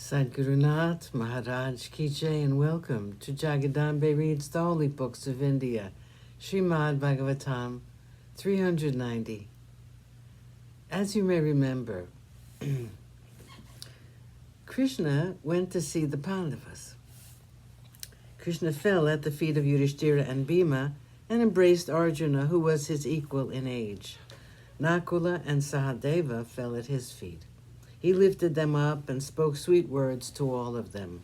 Sadhgurunath Maharaj Ki Jai, and welcome to Jagadambe Reads the Holy Books of India, ShrimadBhagavatam 390. As you may remember, Krishna went to see the Pandavas. Krishna fell at the feet of Yudhishthira and Bhima and embraced Arjuna, who was his equal in age. Nakula and Sahadeva fell at his feet. He lifted them up and spoke sweet words to all of them.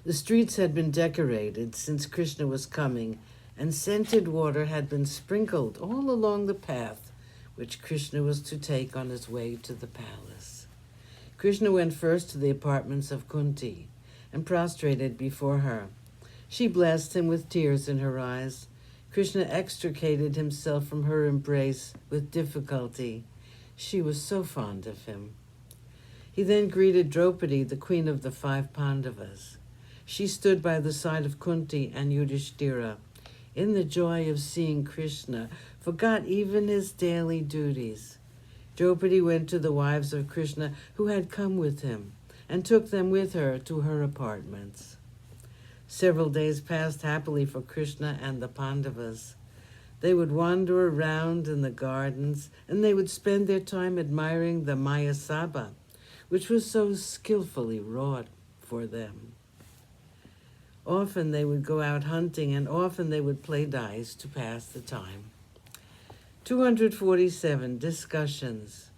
The streets had been decorated since Krishna was coming, and scented water had been sprinkled all along the path which Krishna was to take on his way to the palace. Krishna went first to the apartments of Kunti and prostrated before her. She blessed him with tears in her eyes. Krishna extricated himself from her embrace with difficulty. She was so fond of him. He then greeted Draupadi, the queen of the 5 Pandavas. She stood by the side of Kunti and Yudhishthira. In the joy of seeing Krishna, forgot even his daily duties. Draupadi went to the wives of Krishna who had come with him and took them with her to her apartments. Several days passed happily for Krishna and the Pandavas. They would wander around in the gardens, and they would spend their time admiring the Mayasabha, which was so skillfully wrought for them. Often they would go out hunting, and often they would play dice to pass the time. 247 discussions.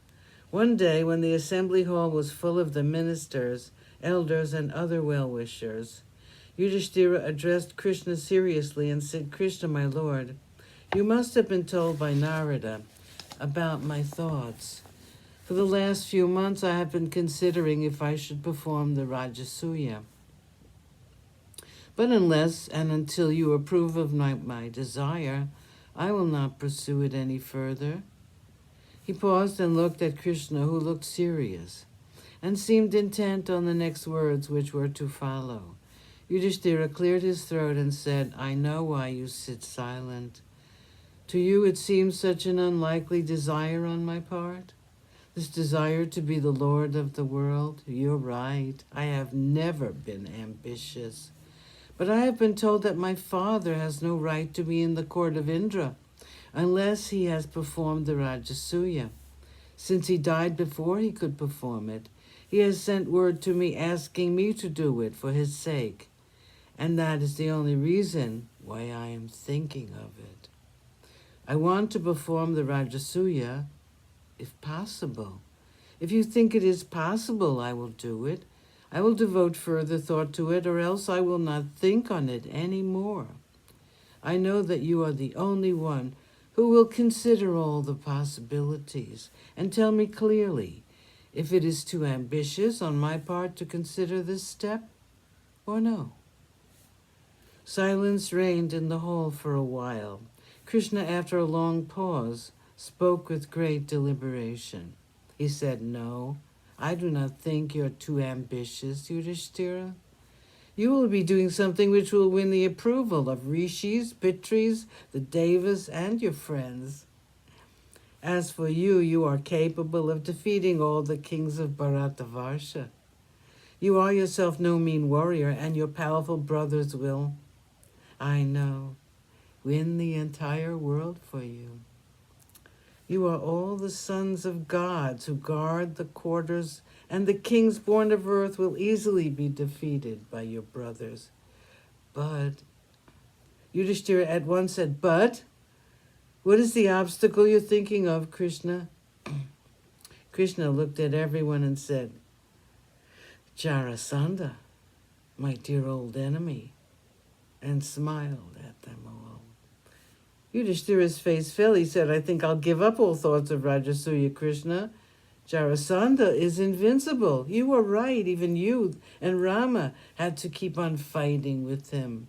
One day, when the assembly hall was full of the ministers, elders, and other well-wishers, Yudhishthira addressed Krishna seriously and said, "Krishna, my lord, you must have been told by Narada about my thoughts. For the last few months I have been considering if I should perform the Rajasuya. But unless and until you approve of my desire, I will not pursue it any further." He paused and looked at Krishna, who looked serious and seemed intent on the next words which were to follow. Yudhishthira cleared his throat and said, "I know why you sit silent. To you it seems such an unlikely desire on my part, this desire to be the lord of the world. You're right, I have never been ambitious. But I have been told that my father has no right to be in the court of Indra unless he has performed the Rajasuya. Since he died before he could perform it, he has sent word to me asking me to do it for his sake. And that is the only reason why I am thinking of it. I want to perform the Rajasuya, if possible. If you think it is possible, I will do it. I will devote further thought to it, or else I will not think on it any more. I know that you are the only one who will consider all the possibilities and tell me clearly if it is too ambitious on my part to consider this step or no." Silence reigned in the hall for a while. Krishna, after a long pause, spoke with great deliberation. He said, "No, I do not think you're too ambitious, Yudhishthira. You will be doing something which will win the approval of rishis, pitris, the devas, and your friends. As for you, you are capable of defeating all the kings of Bharatavarsha. You are yourself no mean warrior, and your powerful brothers will, I know, win the entire world for you. You are all the sons of gods who guard the quarters, and the kings born of earth will easily be defeated by your brothers. But," Yudhishthira at once said, "But? What is the obstacle you're thinking of, Krishna?" Krishna looked at everyone and said, "Jarasandha, my dear old enemy," and smiled at them all. Yudhishthira's face fell. He said, "I think I'll give up all thoughts of Rajasuya, Krishna. Jarasandha is invincible. You are right. Even you and Rama had to keep on fighting with him.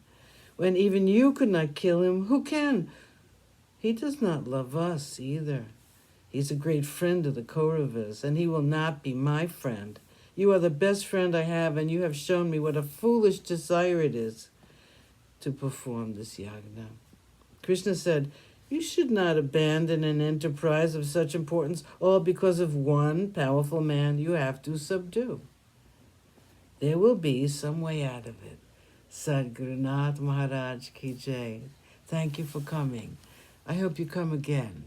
When even you could not kill him, who can? He does not love us either. He's a great friend of the Kauravas, and he will not be my friend. You are the best friend I have, and you have shown me what a foolish desire it is to perform this yagna." Krishna said, "You should not abandon an enterprise of such importance all because of one powerful man you have to subdue. There will be some way out of it. Sadgurunath Maharaj Ki Jai. Thank you for coming. I hope you come again.